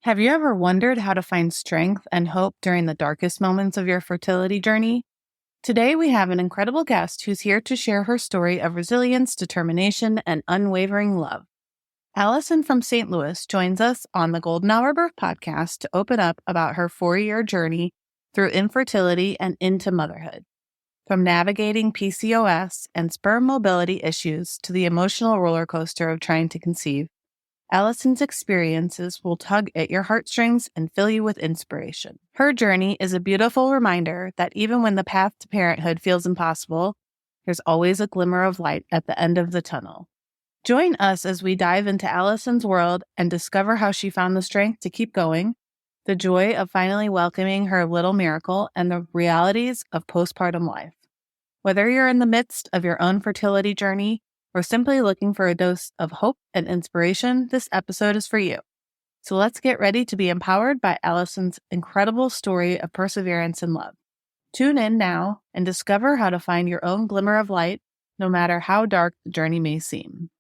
Have you ever wondered how to find strength and hope during the darkest moments of your fertility journey? Today, we have an incredible guest who's here to share her story of resilience, determination, and unwavering love. Alyson from St. Louis joins us on the Golden Hour Birth podcast to open up about her 4-year journey through infertility and into motherhood. From navigating PCOS and sperm mobility issues to the emotional roller coaster of trying to conceive, Alyson's experiences will tug at your heartstrings and fill you with inspiration. Her journey is a beautiful reminder that even when the path to parenthood feels impossible, there's always a glimmer of light at the end of the tunnel. Join us as we dive into Alyson's world and discover how she found the strength to keep going, the joy of finally welcoming her little miracle, and the realities of postpartum life. Whether you're in the midst of your own fertility journey or simply looking for a dose of hope and inspiration, this episode is for you. So let's get ready to be empowered by Alyson's incredible story of perseverance and love. Tune in now and discover how to find your own glimmer of light, no matter how dark the journey may seem.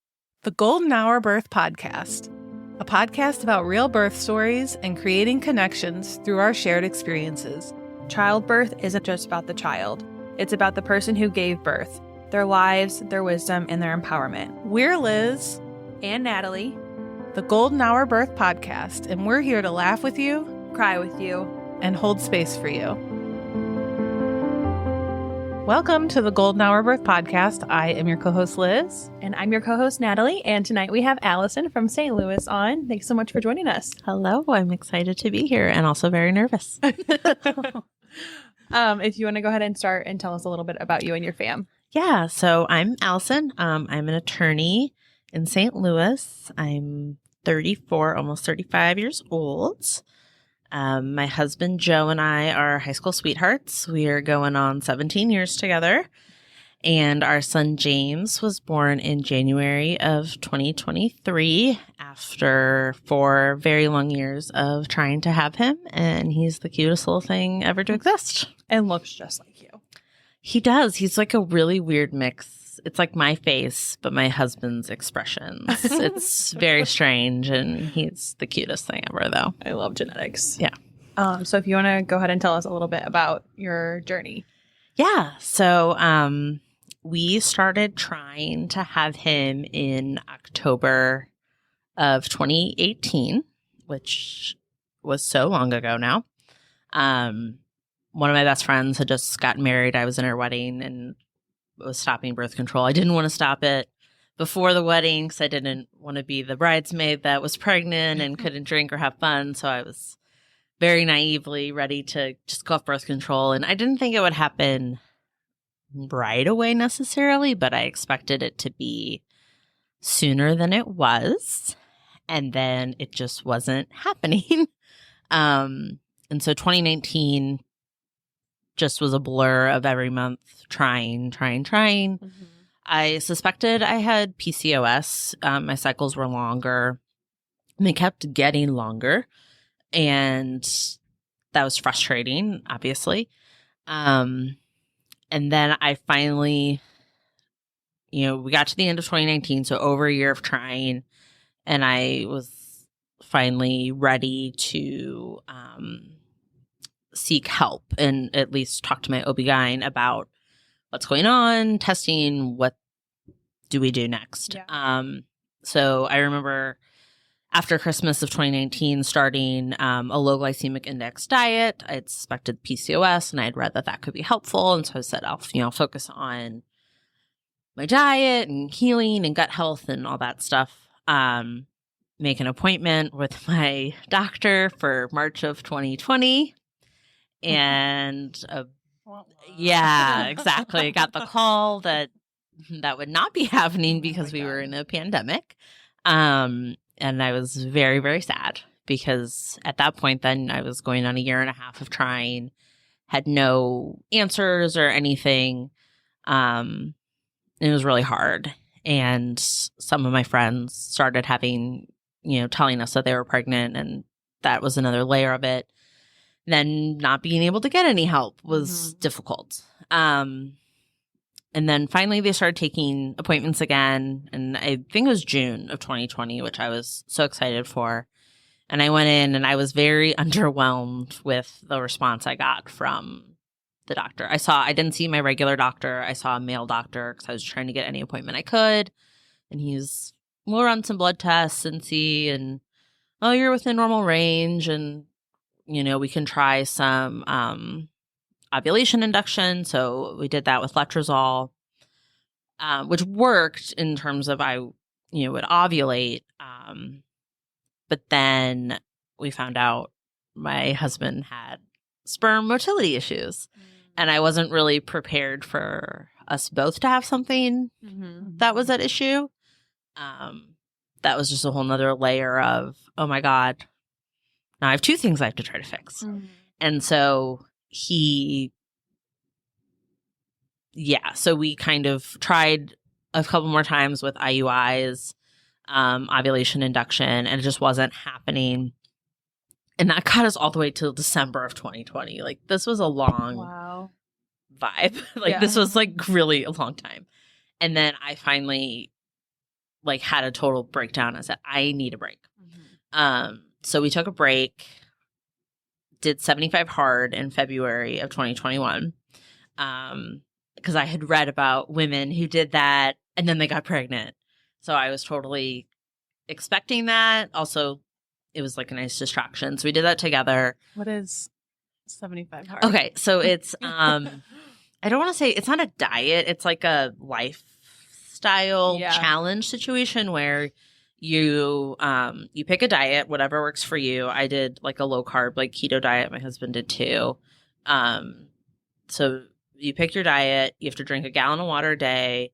The Golden Hour Birth Podcast, a podcast about real birth stories and creating connections through our shared experiences. Childbirth isn't just about the child. It's about the person who gave birth, their lives, their wisdom, and their empowerment. We're Liz and Natalie, the Golden Hour Birth Podcast, and we're here to laugh with you, cry with you, and hold space for you. Welcome to the Golden Hour Birth Podcast. I am your co-host Liz. And I'm your co-host Natalie. And tonight we have Alyson from St. Louis on. Thanks so much for joining us. Hello, I'm excited to be here and also very nervous. If you want to go ahead and start and tell us a little bit about you and your fam. Yeah, so I'm Alyson. I'm an attorney in St. Louis. I'm 34, almost 35 years old. My husband Joe and I are high school sweethearts. We are going on 17 years together. And our son James was born in January of 2023 after 4 very long years of trying to have him. And he's the cutest little thing ever to exist. And looks just like you. He does. He's like a really weird mix. It's like my face, but my husband's expressions. It's very strange, and he's the cutest thing ever, though. I love genetics. Yeah. So if you want to go ahead and tell us a little bit about your journey. Yeah. So we started trying to have him in October of 2018, which was so long ago now. One of my best friends had just gotten married. I was in her wedding and was stopping birth control. I didn't want to stop it before the wedding because I didn't want to be the bridesmaid that was pregnant and couldn't drink or have fun. So I was very naively ready to just go off birth control. And I didn't think it would happen right away necessarily, but I expected it to be sooner than it was. And then it just wasn't happening. And so 2019 just was a blur of every month trying. Mm-hmm. I suspected I had PCOS. My cycles were longer. And they kept getting longer. And that was frustrating, obviously. And then I finally, we got to the end of 2019, so over a year of trying. And I was finally ready to seek help and at least talk to my OB-GYN about what's going on, testing, what do we do next. Yeah. So I remember after Christmas of 2019 starting a low glycemic index diet. I had suspected PCOS and I had read that could be helpful. And so I said, I'll focus on my diet and healing and gut health and all that stuff. Make an appointment with my doctor for March of 2020. And yeah, exactly. Got the call that would not be happening because we were in a pandemic. And I was very, very sad because at that point then I was going on a year and a half of trying, had no answers or anything. It was really hard. And some of my friends started having, telling us that they were pregnant, and that was another layer of it. Then not being able to get any help was difficult. And then finally they started taking appointments again. And I think it was June of 2020, which I was so excited for. And I went in and I was very underwhelmed with the response I got from the doctor. I didn't see my regular doctor. I saw a male doctor because I was trying to get any appointment I could. And we'll run some blood tests and see, and, oh, you're within normal range. And, we can try some ovulation induction. So we did that with letrozole, which worked in terms of I would ovulate. But then we found out my husband had sperm motility issues. And I wasn't really prepared for us both to have something that was at issue. That was just a whole nother layer of, oh my God, now I have two things I have to try to fix. And so so we kind of tried a couple more times with IUIs, ovulation induction, and it just wasn't happening. And that got us all the way till December of 2020. Like, this was a long vibe. This was really a long time. And then I finally had a total breakdown. I said, I need a break. So we took a break, did 75 hard in February of 2021. Because I had read about women who did that and then they got pregnant. So I was totally expecting that. Also, it was a nice distraction. So we did that together. What is 75 hard? Okay. So it's, I don't want to say, it's not a diet. It's like a lifestyle challenge situation where you pick a diet, whatever works for you. I did a low carb, keto diet. My husband did too. So you pick your diet. You have to drink a gallon of water a day,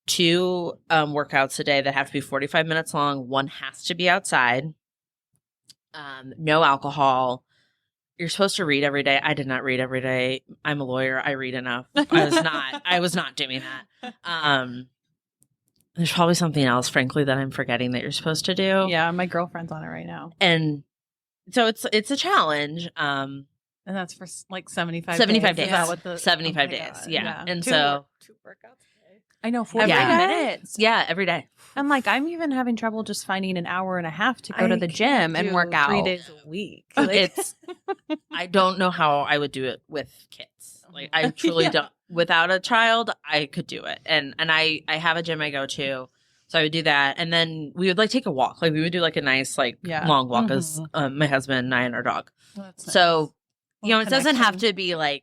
2 workouts a day that have to be 45 minutes long. One has to be outside. No alcohol. You're supposed to read every day. I did not read every day. I'm a lawyer. I read enough. I was not doing that. There's probably something else, frankly, that I'm forgetting that you're supposed to do. Yeah, my girlfriend's on it right now. And so it's a challenge. And that's for 75 days. Is that what 75 days. God. Yeah. And two workouts a day. I know, 45 minutes. Yeah, every day. I'm I'm even having trouble just finding an hour and a half to go to the gym and work out 3 days a week. I don't know how I would do it with kids. I truly don't. Without a child, I could do it. And I have a gym I go to. So I would do that. And then we would take a walk. We would do a nice long walk as my husband and I and our dog. Oh, so, it doesn't have to be a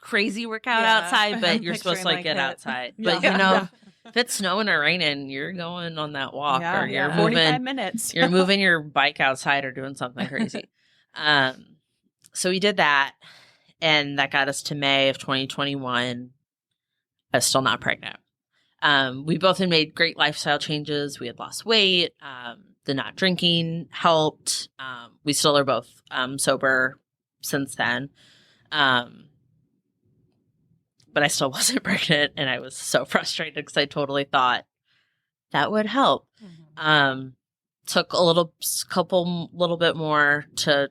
crazy workout outside, but you're supposed to get outside. But if it's snowing or raining, you're going on that walk or you're moving 45 minutes. You're moving your bike outside or doing something crazy. So we did that, and that got us to May of 2021. I was still not pregnant. We both had made great lifestyle changes. We had lost weight. The not drinking helped. We still are both sober since then. But I still wasn't pregnant, and I was so frustrated because I totally thought that would help. Took a little bit more to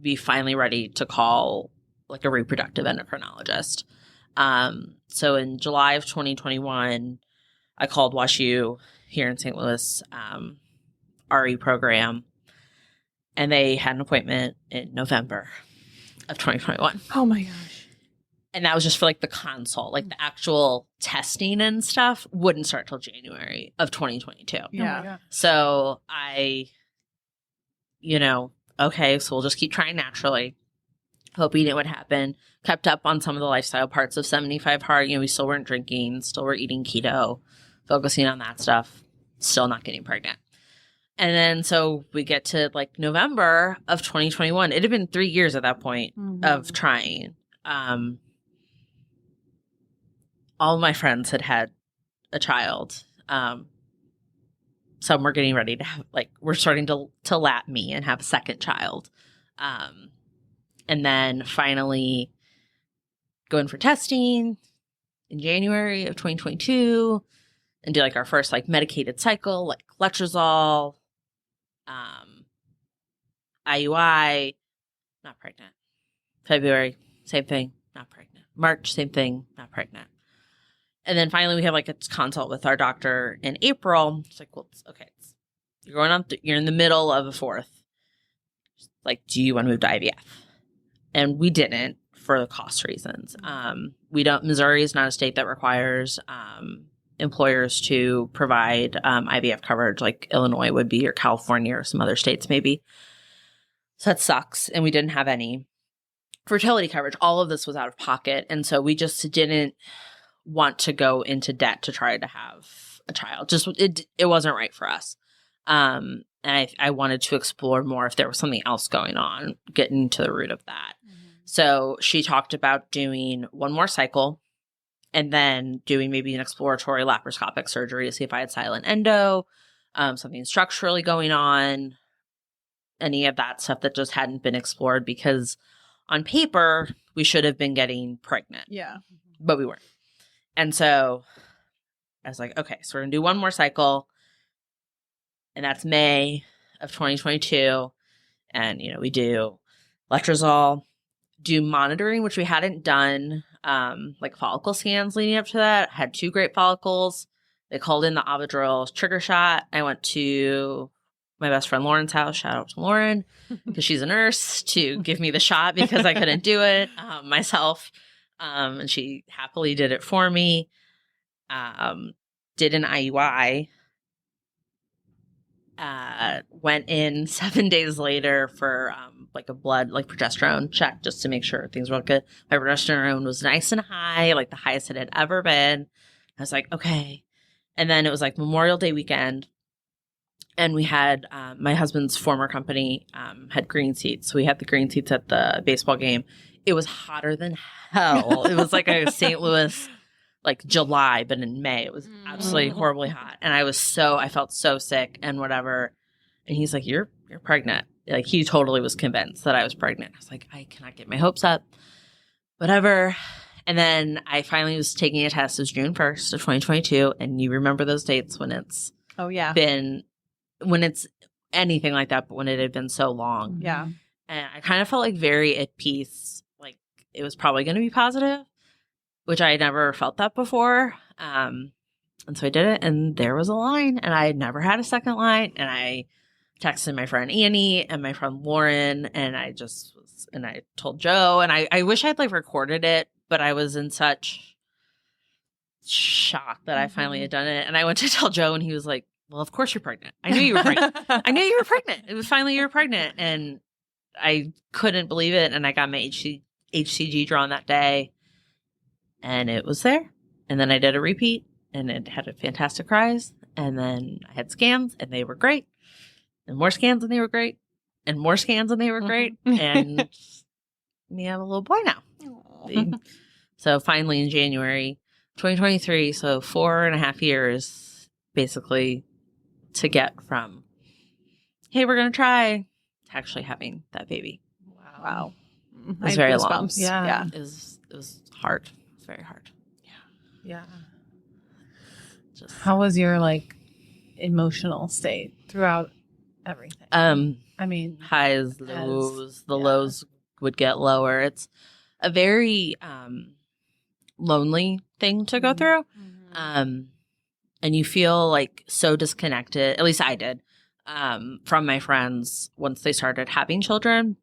be finally ready to call a reproductive endocrinologist. So in July of 2021, I called WashU here in St. Louis, RE program, and they had an appointment in November of 2021. Oh my gosh. And that was just for the consult, the actual testing and stuff wouldn't start till January of 2022. Yeah. So okay, so we'll just keep trying naturally, hoping it would happen. Kept up on some of the lifestyle parts of 75 hard. We still weren't drinking, still were eating keto, focusing on that stuff, still not getting pregnant. And then so we get to November of 2021. It had been 3 years at that point of trying. All of my friends had a child. Some were getting ready to have, we're starting to lap me and have a second child. And then finally going for testing in January of 2022 and do our first medicated cycle, letrozole, IUI, not pregnant. February, same thing, not pregnant. March, same thing, not pregnant. And then finally we have a consult with our doctor in April. It's well, it's okay. You're going on, you're in the middle of a fourth. like, do you want to move to IVF? And we didn't for the cost reasons. Missouri is not a state that requires employers to provide IVF coverage like Illinois would be, or California, or some other states maybe. So that sucks. And we didn't have any fertility coverage. All of this was out of pocket. And so we just didn't want to go into debt to try to have a child. Just it wasn't right for us. And I wanted to explore more if there was something else going on, getting to the root of that. So she talked about doing one more cycle and then doing maybe an exploratory laparoscopic surgery to see if I had silent endo, something structurally going on, any of that stuff that just hadn't been explored, because on paper, we should have been getting pregnant. Yeah. But we weren't. And so I was like, okay, so we're going to do one more cycle. And that's May of 2022. And, we do letrozole, do monitoring, which we hadn't done, like follicle scans leading up to that. I had 2 great follicles. They called in the Avidril trigger shot. I went to my best friend Lauren's house. Shout out to Lauren, because she's a nurse, to give me the shot because I couldn't do it myself. And she happily did it for me. Did an IUI. Went in 7 days later for like a blood, like progesterone check, just to make sure things were good. My progesterone was nice and high, like the highest it had ever been. I was like, okay. And then it was like Memorial Day weekend. And we had my husband's former company had green seats. So we had the green seats at the baseball game. It was hotter than hell. It was like a St. Louis, like July, but in May. It was absolutely horribly hot. And I felt so sick and whatever. And he's like, you're pregnant. Like, he totally was convinced that I was pregnant. I was like, I cannot get my hopes up. Whatever. And then I finally was taking a test. It was June 1st of 2022. And you remember those dates when it's when it's anything like that, but when it had been so long. Yeah. And I kind of felt like very at peace, like it was probably going to be positive, which I had never felt that before. And so I did it, and there was a line, and I had never had a second line. And I texted my friend Annie and my friend Lauren, and I told Joe, and I wish I'd like recorded it, but I was in such shock that I finally had done it. And I went to tell Joe, and he was like, well, of course you're pregnant. I knew you were pregnant. I knew you were pregnant. It was finally you were pregnant. And I couldn't believe it. And I got my HCG drawn that day, and it was there. And then I did a repeat, and it had a fantastic rise. And then I had scans, and they were great. And more scans, and they were great. And more scans, and they were great. And we have a little boy now. So finally in January 2023, so 4.5 years, basically, to get from, hey, we're going to try, to actually having that baby. Wow. It was very long. Yeah. It was hard. It was very hard. Yeah. How was your emotional state throughout everything? I mean, highs, lows. The lows would get lower. It's a very lonely thing to go through. And you feel like so disconnected, at least I did, from my friends once they started having children.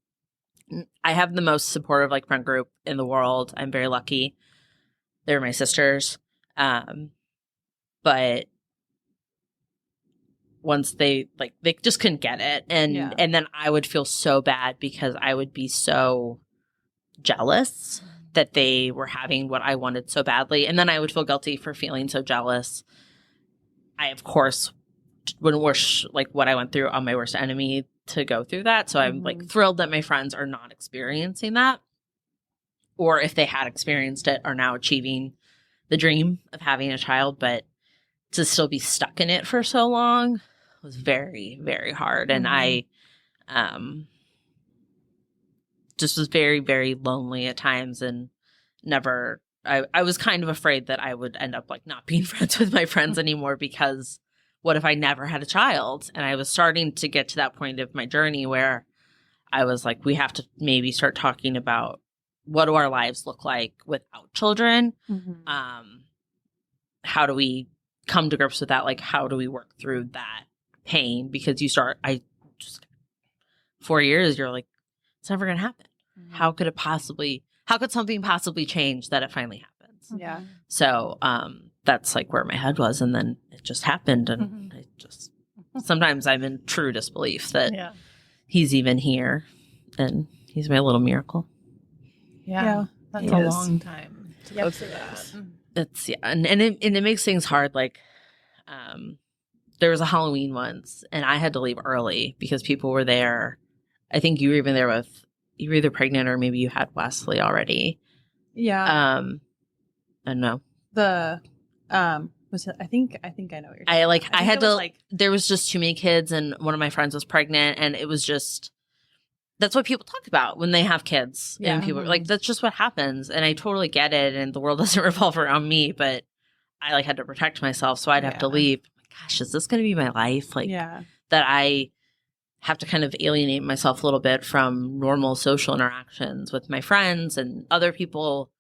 I have the most supportive friend group in the world. I'm very lucky. They're my sisters. But once they just couldn't get it. And then I would feel so bad because I would be so jealous that they were having what I wanted so badly. And then I would feel guilty for feeling so jealous. I, of course, wouldn't wish what I went through on my worst enemy to go through that. So I'm thrilled that my friends are not experiencing that. Or if they had experienced it, are now achieving the dream of having a child. But to still be stuck in it for so long was very, very hard. And I just was very, very lonely at times, and never I was kind of afraid that I would end up not being friends with my friends anymore, because what if I never had a child? And I was starting to get to that point of my journey where I was like, we have to maybe start talking about what do our lives look like without children? How do we come to grips with that? How do we work through that pain? Because I just 4 years, you're like, it's never going to happen. Mm-hmm. How could something possibly change that it finally happens? Yeah. So that's like where my head was. And then it just happened. And I just, sometimes I'm in true disbelief that he's even here and he's my little miracle. Yeah. That's a long time to go through that. It's, and it makes things hard. Like, there was a Halloween once and I had to leave early because people were there. I think you were even there you were either pregnant or maybe you had Wesley already. Yeah. I don't know. Was it, I think I know what you're talking about. I had to, there was just too many kids and one of my friends was pregnant and it was just, that's what people talk about when they have kids. Yeah. And people are like, that's just what happens. And I totally get it. And the world doesn't revolve around me, but I had to protect myself. So I'd have to leave. Gosh, is this going to be my life? That I have to kind of alienate myself a little bit from normal social interactions with my friends and other people.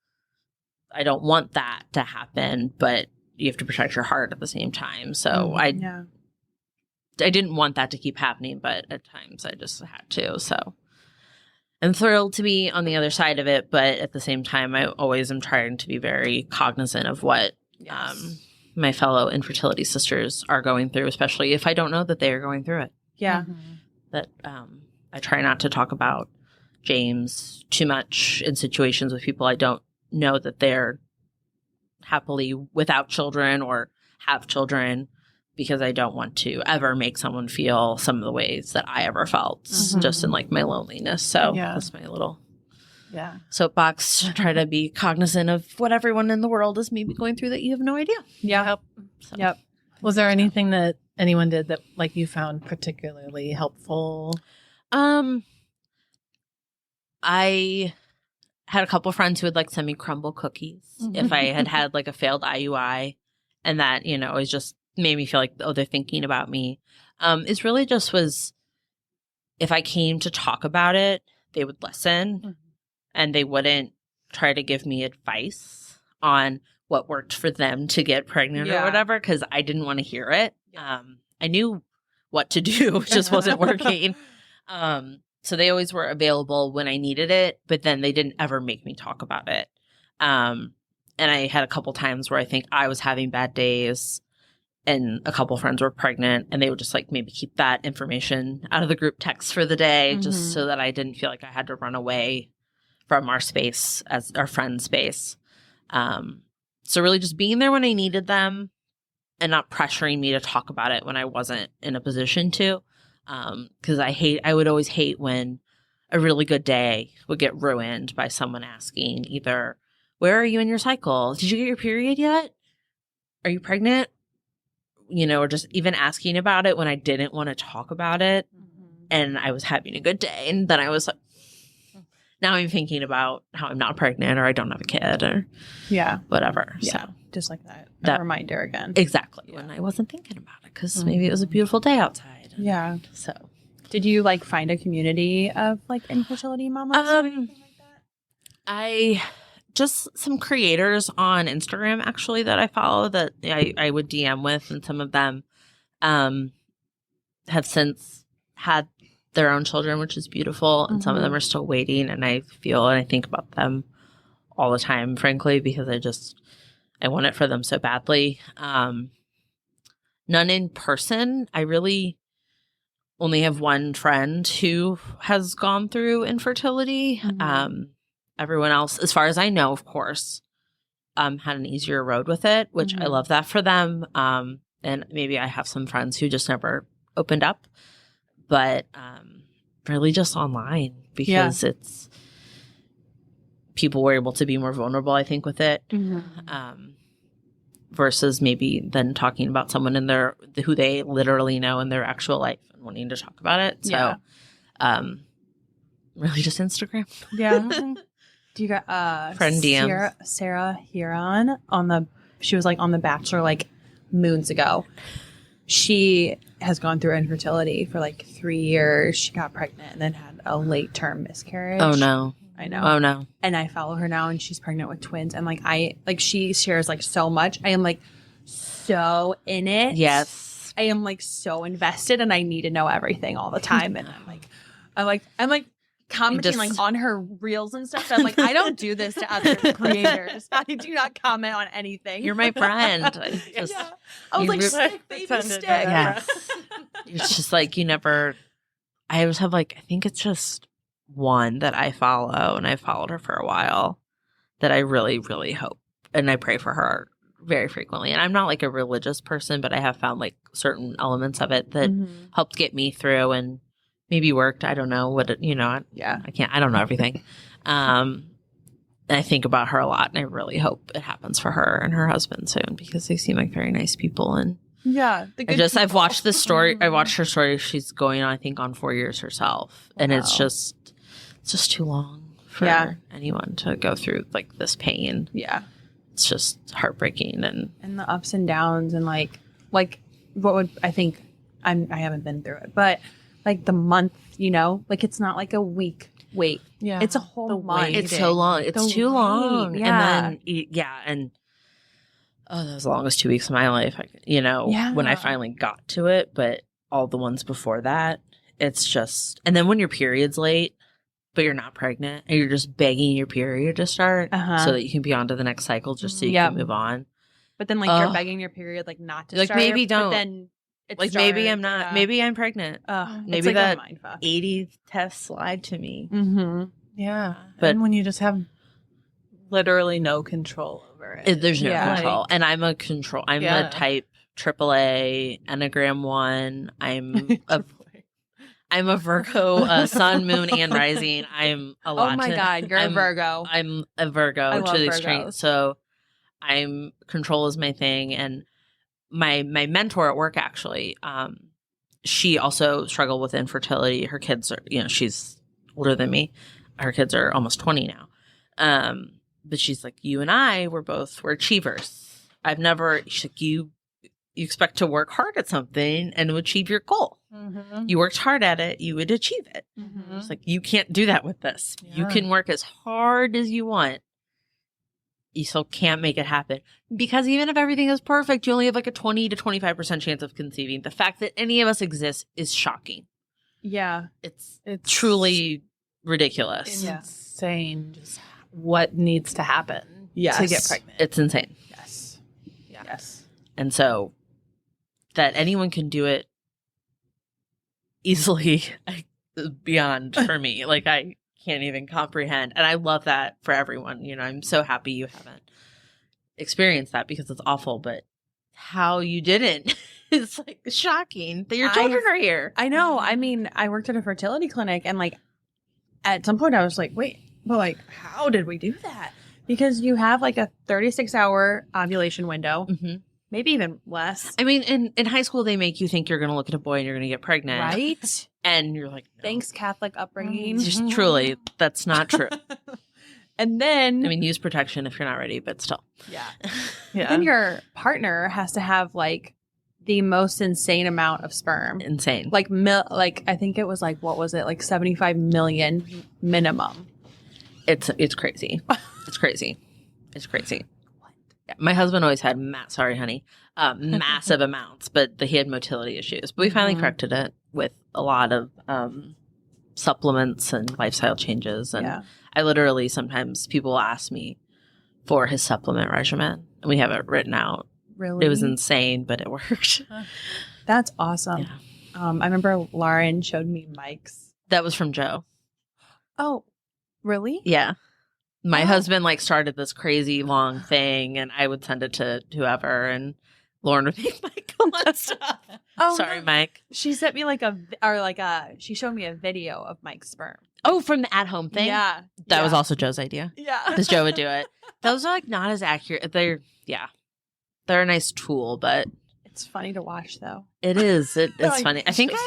I don't want that to happen, but you have to protect your heart at the same time. So I didn't want that to keep happening, but at times I just had to. So I'm thrilled to be on the other side of it, but at the same time, I always am trying to be very cognizant of what my fellow infertility sisters are going through, especially if I don't know that they are going through it. Yeah. That I try not to talk about James too much in situations with people I don't know that they're happily without children or have children, because I don't want to ever make someone feel some of the ways that I ever felt just in my loneliness. So that's my little soapbox to try to be cognizant of what everyone in the world is maybe going through that you have no idea. Yeah. So. Yep. Was there anything that anyone did that you found particularly helpful? I had a couple friends who would send me crumble cookies if I had a failed IUI, and that, it just made me feel like, oh, they're thinking about me. It really just was, if I came to talk about it, they would listen and they wouldn't try to give me advice on what worked for them to get pregnant or whatever, because I didn't want to hear it. I knew what to do, it just wasn't working. So they always were available when I needed it, but then they didn't ever make me talk about it. And I had a couple times where I think I was having bad days and a couple friends were pregnant, and they would just maybe keep that information out of the group text for the day, just so that I didn't feel like I had to run away from our space as our friend space. So really just being there when I needed them and not pressuring me to talk about it when I wasn't in a position to. Because I would always hate when a really good day would get ruined by someone asking either, where are you in your cycle? Did you get your period yet? Are you pregnant? Or just even asking about it when I didn't want to talk about it. And I was having a good day. And then I was now I'm thinking about how I'm not pregnant or I don't have a kid or whatever. Yeah. So just like that reminder again. Exactly. When I wasn't thinking about it because maybe it was a beautiful day outside. Yeah. So did you find a community of infertility mamas or anything like that? I just some creators on Instagram actually that I follow that I would DM with, and some of them have since had their own children, which is beautiful, and some of them are still waiting, and I feel and I think about them all the time, frankly, because I want it for them so badly. None in person. I really only have one friend who has gone through infertility. Everyone else, as far as I know, of course, had an easier road with it, which I love that for them. And maybe I have some friends who just never opened up, but really just online because it's people were able to be more vulnerable, I think, with it. Versus maybe then talking about someone in who they literally know in their actual life and wanting to talk about it. So, really just Instagram. Yeah. Do you got friend DMs? Sarah Huron she was on The Bachelor moons ago. She has gone through infertility for 3 years. She got pregnant and then had a late term miscarriage. Oh no. I know. Oh no. And I follow her now and she's pregnant with twins. And she shares so much. I am so in it. Yes. I am so invested and I need to know everything all the time. And I'm I'm like commenting Just- like on her reels and stuff. I'm like, I don't do this to other creators. I do not comment on anything. You're my friend. Just, Yeah. I was you like, re- stick, baby, Pretended stick. to- Yes. It's just like you never. I always have like I think it's just one that I follow, and I've followed her for a while. That I really, really hope, and I pray for her very frequently. And I'm not like a religious person, but I have found like certain elements of it that Mhm. helped get me through and maybe worked. I don't know what it, Yeah. I don't know everything. I think about her a lot, and I really hope it happens for her and her husband soon because they seem like very nice people. And Yeah. I've watched this story. I watched her story. She's going on, I think, on 4 years herself, and it's Wow. just too long for Yeah. anyone to go through like this pain. Yeah. It's just heartbreaking, and And the ups and downs and like what would I think I haven't been through it, but like the month, like it's not like a week wait. Yeah. It's a whole The month. waiting. it's so long. It's The too long. wait, yeah. And then and that was the longest 2 weeks of my life. Yeah. When I finally got to it, but all the ones before that, it's just. And then when your period's late, but you're not pregnant, and you're just begging your period to start so that you can be on to the next cycle, just so you Yep. can move on. But then like you're Ugh. begging your period like not to Like, start. maybe don't. But then it Like maybe started, I'm not. yeah. Maybe I'm pregnant. Maybe Maybe like that a mindfuck. 80 tests lied to me. Mm-hmm. Yeah. But- And when you just have literally no control over it. There's no Yeah. control, and I'm a control. I'm Yeah. a type AAA Enneagram 1. I'm a Virgo, sun, moon, and rising. I'm a lot. Oh my God, you're a Virgo. I'm a Virgo I to love the extreme. Virgos. So I'm control is my thing, and my mentor at work actually, she also struggled with infertility. Her kids are, she's older than me. Her kids are almost 20 now. But she's like, you and I we're achievers. She's like, you expect to work hard at something and to achieve your goal. Mm-hmm. You worked hard at it, you would achieve it. Mm-hmm. It's like, you can't do that with this. You Yeah. can work as hard as you want. You still can't make it happen. Because even if everything is perfect, you only have like a 20 to 25% chance of conceiving. The fact that any of us exist is shocking. Yeah. It's It's truly ridiculous. insane. Saying just what needs to happen Yes. to get pregnant. It's insane. Yes. Yeah. Yes. And so that anyone can do it easily beyond for me. Like, I can't even comprehend. And I love that for everyone. I'm so happy you haven't experienced that because it's awful, but how you didn't is like shocking that your children are here. I know. I mean, I worked at a fertility clinic and like at some point I was like, wait, but like, how did we do that? Because you have like a 36-hour ovulation window, Mm-hmm. maybe even less. I mean, in high school, they make you think you're going to look at a boy and you're going to get pregnant. Right? And you're like, no. Thanks, Catholic upbringing. Just truly, that's not true. And then, I mean, use protection if you're not ready, but still. yeah. Yeah. Then your partner has to have like the most insane amount of sperm. Insane. Like, I think it was like, what was it? Like 75 million minimum. It's crazy. It's crazy. It's crazy. Yeah, my husband always had sorry, honey, massive amounts, but he had motility issues. But we finally Mhm. corrected it with a lot of supplements and lifestyle changes. And Yeah. I literally sometimes people ask me for his supplement regimen, and we have it written out. Really? It was insane, but it worked. That's awesome. Yeah. I remember Lauren showed me Mike's. That was from Joe. Oh, really? Yeah. My Oh. husband started this crazy long thing, and I would send it to whoever, and Lauren would make Mike go on stuff. Oh, Sorry, no. Mike. She sent me she showed me a video of Mike's sperm. Oh, from the at-home thing? Yeah. That was also Joe's idea. Yeah. Because Joe would do it. Those are not as accurate. They're a nice tool, but It's funny to watch though. it is. It's Like, funny. I think just-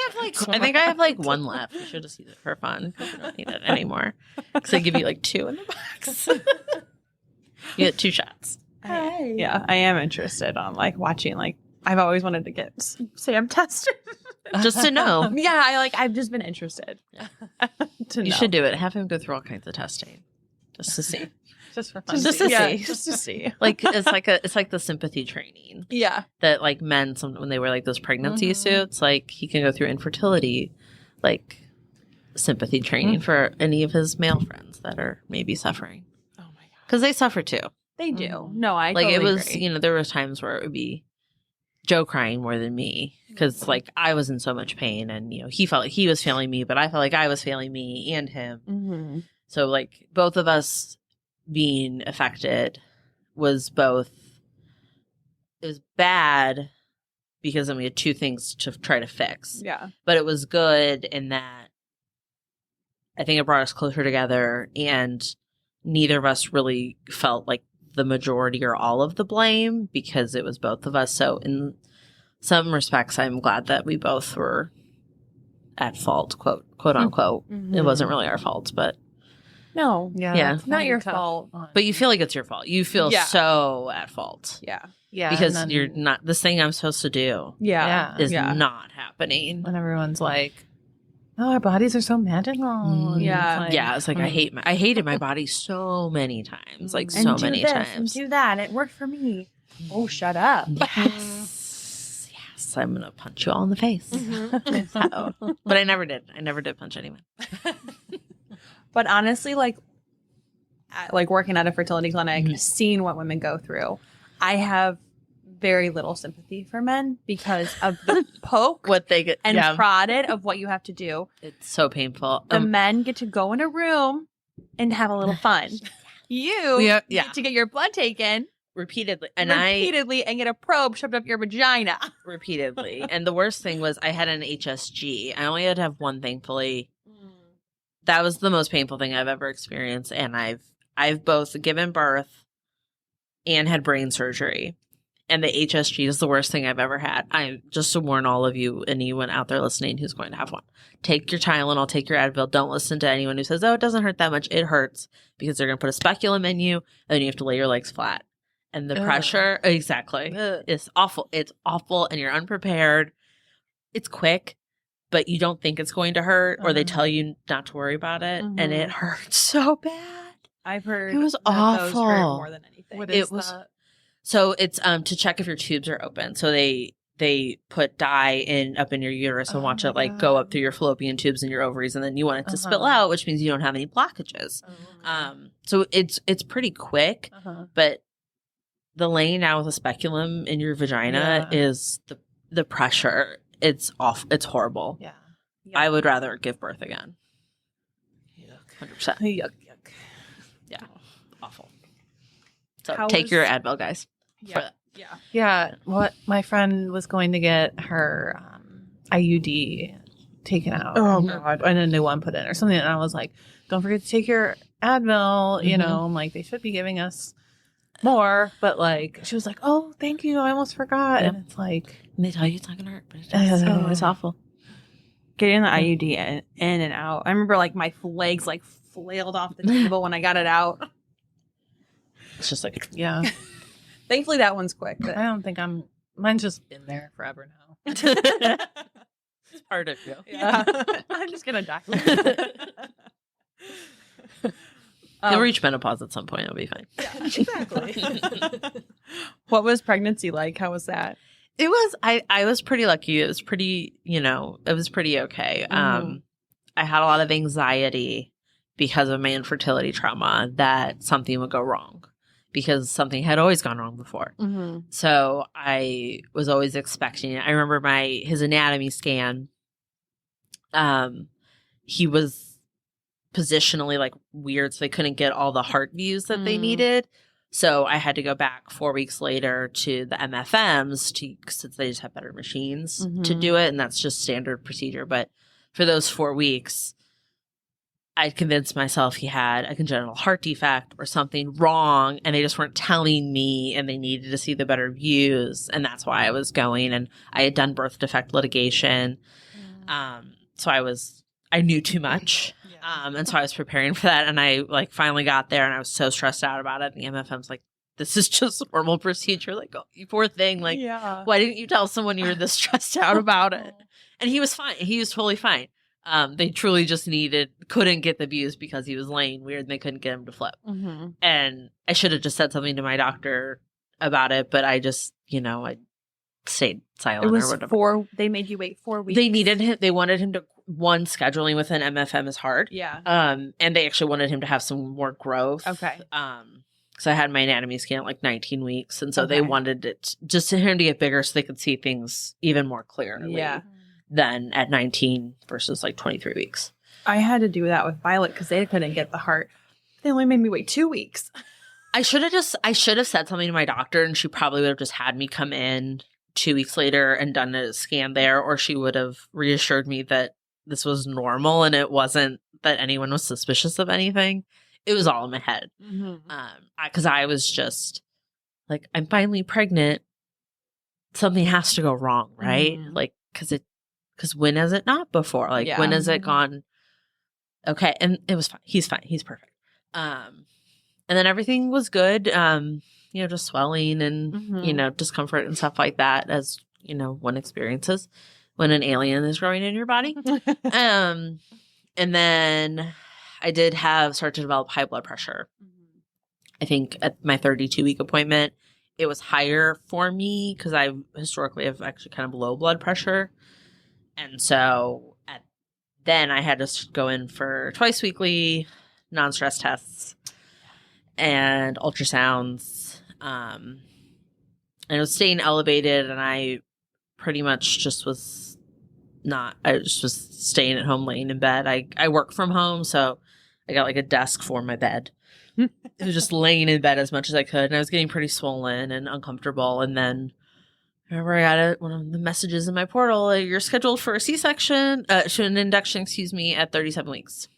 I have one left. We should just use it for fun because we don't need it anymore. Because they give you 2 in the box. You get 2 shots. Yeah, I am interested on watching I've always wanted to get Sam tested. Just to know. Yeah, I've just been interested. to You know. should do it. Have him go through all kinds of testing. Just to see. just for fun. Just to yeah, see. just to see. It's like the sympathy training Yeah. that men when they wear those pregnancy Mhm. suits, he can go through infertility sympathy training for any of his male friends that are maybe suffering. Oh my god. Because they suffer too. They do. No, I Like, totally it was, agree. you know, there were times where it would be Joe crying more than me. Because, like, I was in so much pain. And, you know, he felt like he was failing me, but I felt like I was failing me and him. Mm-hmm. So, like, both of us being affected was both, it was bad because then we had two things to try to fix. Yeah. But it was good in that I think it brought us closer together, and neither of us really felt like the majority or all of the blame because it was both of us. So in some respects, I'm glad that we both were at fault, quote unquote. Mm-hmm. It wasn't really our fault, but No. Yeah. It's not your fault. but you feel like it's your fault. You feel Yeah. so at fault. Yeah. Yeah. Because and then- you're not, this thing I'm supposed to do Yeah. is Yeah. not happening. And everyone's like, oh, our bodies are so magical. And Yeah. it's Yeah, it's like I hated my body so many times, like And so do many this times. And do that. It worked for me. Oh, shut up. Yes, I'm gonna punch you all in the face. Mm-hmm. But I never did. I never did punch anyone. But honestly, like working at a fertility clinic, Mhm. seeing what women go through, I have very little sympathy for men because of the poke What they get and prodded of what you have to do. it's so painful. The men get to go in a room and have a little fun. You Yeah. get to get your blood taken Repeatedly, and repeatedly and get a probe shoved up your vagina. repeatedly. And the worst thing was I had an HSG. I only had to have one, thankfully. That was the most painful thing I've ever experienced, and I've both given birth and had brain surgery. And the HSG is the worst thing I've ever had. I just to warn all of you, anyone out there listening who's going to have one, take your Tylenol, take your Advil. Don't listen to anyone who says, "Oh, it doesn't hurt that much." It hurts because they're going to put a speculum in you, and then you have to lay your legs flat. And the pressure, exactly, is awful. It's awful, and you're unprepared. It's quick, but you don't think it's going to hurt, or they tell you not to worry about it, and it hurts so bad. I've heard It was that those awful. hurt more than anything. What It is was- that? So it's to check if your tubes are open. So they put dye up in your uterus and watch my it like go God. up through your fallopian tubes and your ovaries, and then you want it to spill out, which means you don't have any blockages. So it's pretty quick, but the laying down with a speculum in your vagina is the pressure. It's off. It's horrible. Yeah. I would rather give birth again. 100%. Yuck, yuck. Yeah. Awful. So How take was- your Advil, guys. For that. Yeah. Yeah. What my friend was going to get her IUD taken out. Oh, God. And a new one put in or something. And I was like, don't forget to take your Advil. You know, I'm like, they should be giving us more. But like, she was like, oh, thank you. I almost forgot. Yeah. And it's like, And they tell you it's not gonna hurt, but it does. It's awful. Getting the IUD in and out. I remember like my legs like flailed off the table when I got it out. It's just like yeah. Thankfully that one's quick. But I don't think mine's just been there forever now. it's part of you. yeah. I'm just gonna die. You'll reach menopause at some point. It'll be fine. Yeah, exactly. What was pregnancy like? How was that? It was. I was pretty lucky. It was pretty. It was pretty okay. I had a lot of anxiety because of my infertility trauma that something would go wrong because something had always gone wrong before. Mm-hmm. So I was always expecting it. I remember his anatomy scan. He was positionally like weird, so they couldn't get all the heart views that they needed. So I had to go back 4 weeks later to the MFMs since they just have better machines to do it, and that's just standard procedure. But for those 4 weeks, I convinced myself he had a congenital heart defect or something wrong, and they just weren't telling me, and they needed to see the better views, and that's why I was going. And I had done birth defect litigation, so I knew too much. And so I was preparing for that, and I like finally got there, and I was so stressed out about it. And the MFM's like, "This is just a normal procedure." Like, oh, you poor thing. Like, why didn't you tell someone you were this stressed out about it? And he was fine. He was totally fine. They truly just couldn't get the views because he was laying weird, and they couldn't get him to flip. And I should have just said something to my doctor about it, but I just, I stayed silent It was or whatever. They made you wait 4 weeks. They needed him. They wanted him to one, scheduling with an MFM is hard. Yeah. And they actually wanted him to have some more growth. Okay. So I had my anatomy scan at like 19 weeks. And so they wanted it just him to get bigger so they could see things even more clearly than at 19 versus like 23 weeks. I had to do that with Violet because they couldn't get the heart. They only made me wait 2 weeks. I should have said something to my doctor, and she probably would have just had me come in 2 weeks later and done a scan there, or she would have reassured me that this was normal and it wasn't that anyone was suspicious of anything. It was all in my head. Because I was just like, I'm finally pregnant. Something has to go wrong, right? Like, because when has it not before? Like, when has it gone? Okay. And it was fine. He's fine. He's perfect. And then everything was good. Just swelling and, discomfort and stuff like that, as, one experiences when an alien is growing in your body. And then I did start to develop high blood pressure. I think at my 32-week appointment, it was higher for me because I historically have actually kind of low blood pressure. And so then I had to go in for twice weekly non-stress tests and ultrasounds. And it was staying elevated, and I pretty much just was staying at home, laying in bed. I work from home, so I got like a desk for my bed. It was just laying in bed as much as I could, and I was getting pretty swollen and uncomfortable. And then I remember I got one of the messages in my portal, like, you're scheduled for a C-section, an induction, at 37 weeks.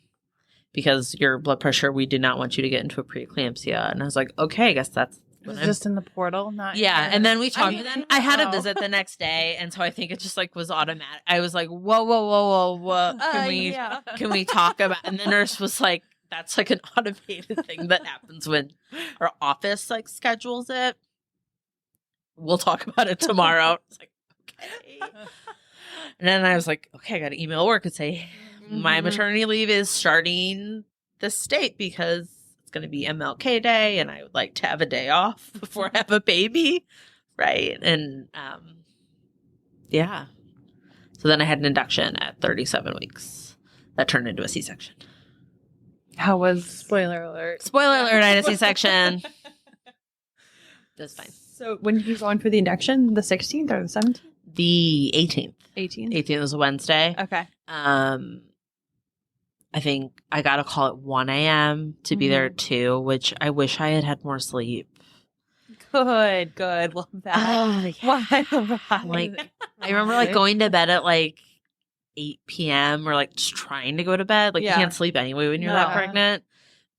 Because your blood pressure, we did not want you to get into a preeclampsia. And I was like, okay, I guess that's was just in the portal, not and then we talked. Then I had a visit the next day, and so I think it just like was automatic. I was like, whoa, can we talk about? And the nurse was like, that's like an automated thing that happens when our office like schedules it. We'll talk about it tomorrow. It's like, okay. And then I was like, okay, I got to email work and say my maternity leave is starting this date because going to be MLK Day, and I would like to have a day off before I have a baby, right? And so then I had an induction at 37 weeks that turned into a C-section. How was spoiler alert? I had a C-section. That's fine. So when did you go in for the induction? The 16th or the 17th? The 18th. 18th was a Wednesday. Okay. I think I got a call at 1 a.m. to be there at 2, which I wish I had more sleep. Good. Love that. Why? Like, I remember like going to bed at like 8 p.m. or like just trying to go to bed. Like you can't sleep anyway when you're that pregnant.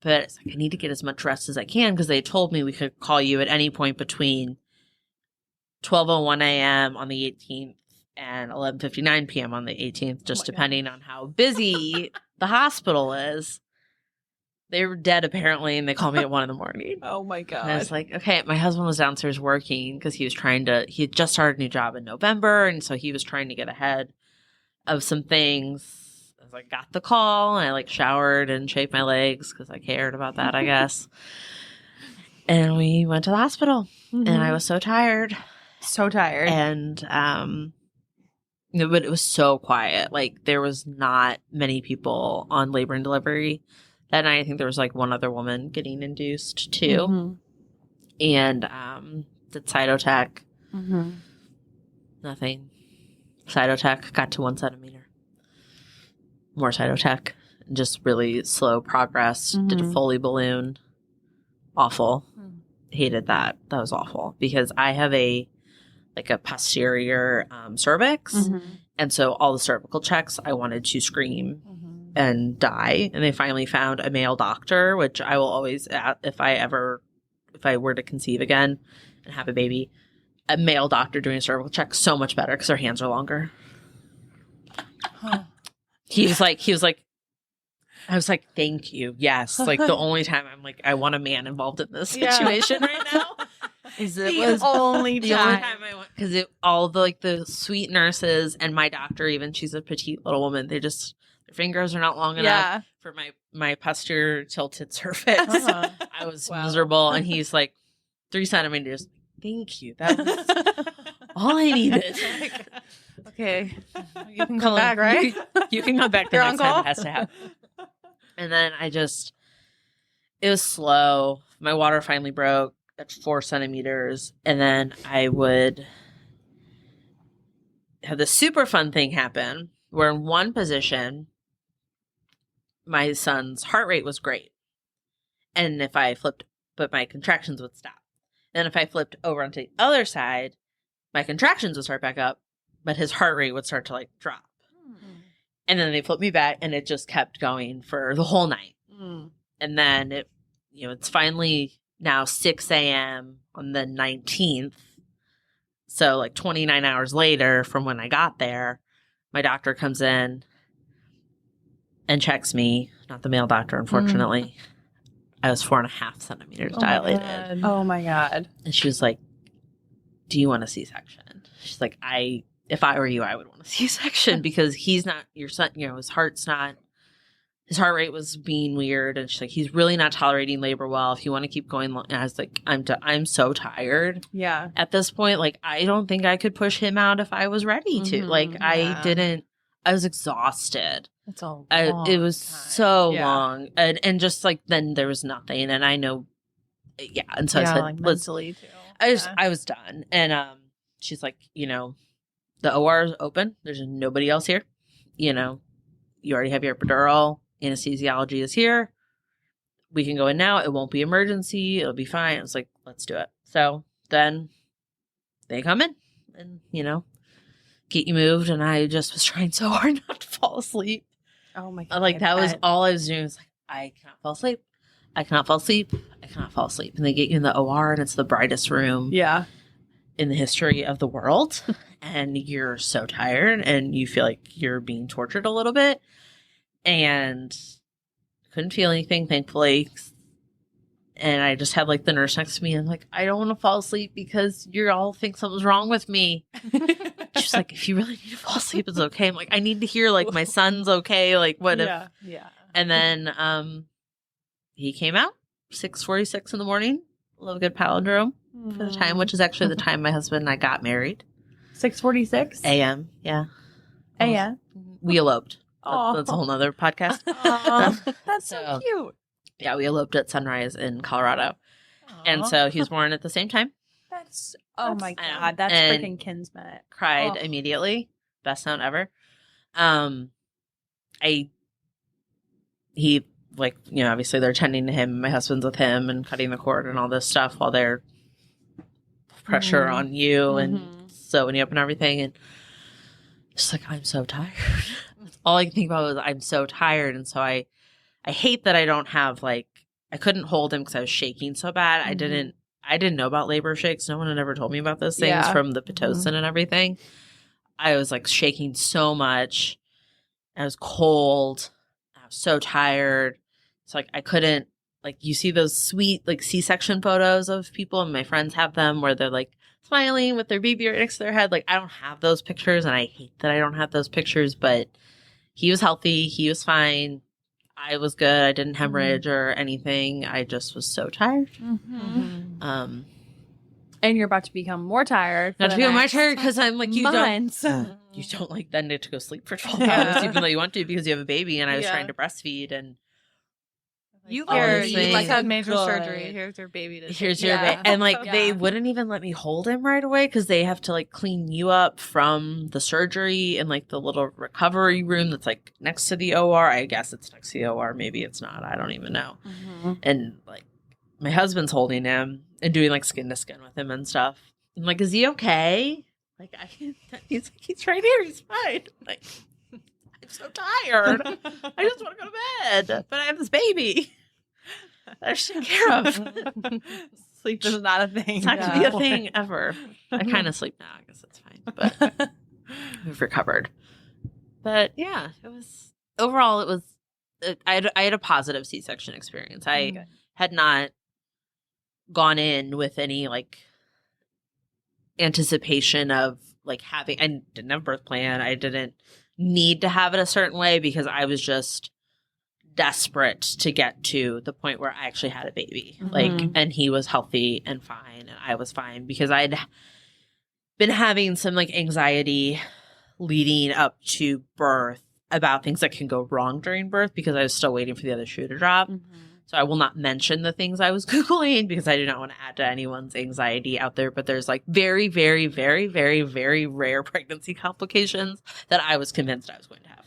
But it's like I need to get as much rest as I can because they told me we could call you at any point between 12:01 a.m. on the 18th and 11:59 p.m. on the 18th, just depending on how busy the hospital is. They were dead apparently, and they called me at 1 a.m. Oh my God. And I was like, okay, my husband was downstairs working because he had just started a new job in November, and so he was trying to get ahead of some things. I was like, got the call, and I like showered and shaved my legs because I cared about that, I guess. And we went to the hospital, and I was so tired. And but it was so quiet. Like there was not many people on labor and delivery that night. I think there was like one other woman getting induced too. And did cytotech. Nothing. Cytotech got to 1 centimeter. More cytotech. Just really slow progress. Did a Foley balloon. Awful. Hated that. That was awful because I have a posterior cervix. And so all the cervical checks, I wanted to scream and die. And they finally found a male doctor, which I will always, if I were to conceive again and have a baby, a male doctor doing a cervical check, so much better because their hands are longer. He was like, I was like, thank you. Yes. Like the only time I'm like, I want a man involved in this situation right now. The only time I went because all the like the sweet nurses and my doctor, even she's a petite little woman. Their fingers are not long enough for my posterior tilted cervix. I was miserable, and he's like 3 centimeters. Thank you. That was all I needed. Okay. You can come back, right? You can come back the You're next on time call? it has to happen. And then it was slow. My water finally broke at 4 centimeters. And then I would have this super fun thing happen where in one position, my son's heart rate was great. And if I flipped, but my contractions would stop. Then if I flipped over onto the other side, my contractions would start back up, but his heart rate would start to like drop. And then they flipped me back and it just kept going for the whole night. And then it's finally now 6 a.m. on the 19th. So like 29 hours later from when I got there, my doctor comes in and checks me. Not the male doctor, unfortunately. I was 4.5 centimeters dilated. Oh my God. And she was like, do you want a C-section? She's like, if I were you, I would want a C-section because he's not your son, his heart rate was being weird. And she's like, he's really not tolerating labor well. If you want to keep going. And I was like, I'm so tired. Yeah. At this point, like, I don't think I could push him out if I was ready to. Like, I was exhausted. It's all it was so long. And just like, then there was nothing. And I know, And so I said, like mentally too. I was done. And she's like, the OR is open. There's nobody else here. You already have your epidural. Anesthesiology is here. We can go in now. It won't be emergency. It'll be fine. I was like, let's do it. So then they come in and, get you moved. And I just was trying so hard not to fall asleep. Oh my God. Like that was all I was doing. Was like, I cannot fall asleep. I cannot fall asleep. I cannot fall asleep. And they get you in the OR and it's the brightest room in the history of the world. And you're so tired and you feel like you're being tortured a little bit. And couldn't feel anything, thankfully. And I just had like the nurse next to me and like, I don't want to fall asleep because you all think something's wrong with me. She's like, if you really need to fall asleep, it's okay. I'm like, I need to hear like my son's okay. Like what if? Yeah. And then he came out 6:46 in the morning. A little good palindrome for the time, which is actually the time my husband and I got married. 6:46 a.m. Yeah. a.m. We eloped. Oh. That's a whole nother podcast. That's so cute. Yeah, we eloped at sunrise in Colorado. And so he was born at the same time. That's my God. That's And freaking kinsmet. Cried immediately. Best sound ever. He like, obviously they're tending to him. My husband's with him and cutting the cord and all this stuff while they're pressure on you and sewing you up and everything. And just like, I'm so tired. All I can think about was I'm so tired. And so I hate that I don't have like, I couldn't hold him because I was shaking so bad. I didn't know about labor shakes. No one had ever told me about those things from the Pitocin and everything. I was like shaking so much. I was cold. I was so tired. So like I couldn't, like, you see those sweet like C-section photos of people and my friends have them where they're like smiling with their baby right next to their head. Like I don't have those pictures and I hate that I don't have those pictures, but he was healthy. He was fine. I was good. I didn't hemorrhage or anything. I just was so tired. And you're about to become more tired. Not to be more tired because I'm like, you months. don't like then need to go sleep for 12 hours even though you want to because you have a baby and I was trying to breastfeed and you honestly, like had major surgery. Here's your baby. Here's your baby. And like they wouldn't even let me hold him right away because they have to like clean you up from the surgery and like the little recovery room that's like next to the OR. I guess it's next to the OR. Maybe it's not. I don't even know. And like my husband's holding him and doing like skin to skin with him and stuff. I'm like, is he okay? Like he's like, he's right here. He's fine. Like, I'm so tired. I just want to go to bed, but I have this baby that I should take care of. Sleep is not a thing. It's not going to be a thing ever. I kind of sleep now. I guess that's fine. But we've recovered. But yeah, I had a positive C-section experience. I had not gone in with any like anticipation of like having, I didn't have a birth plan. I didn't need to have it a certain way because I was just desperate to get to the point where I actually had a baby. Like, and he was healthy and fine and I was fine because I'd been having some like anxiety leading up to birth about things that can go wrong during birth because I was still waiting for the other shoe to drop. Mm-hmm. So I will not mention the things I was Googling because I do not want to add to anyone's anxiety out there. But there's like very, very, very, very, very rare pregnancy complications that I was convinced I was going to have.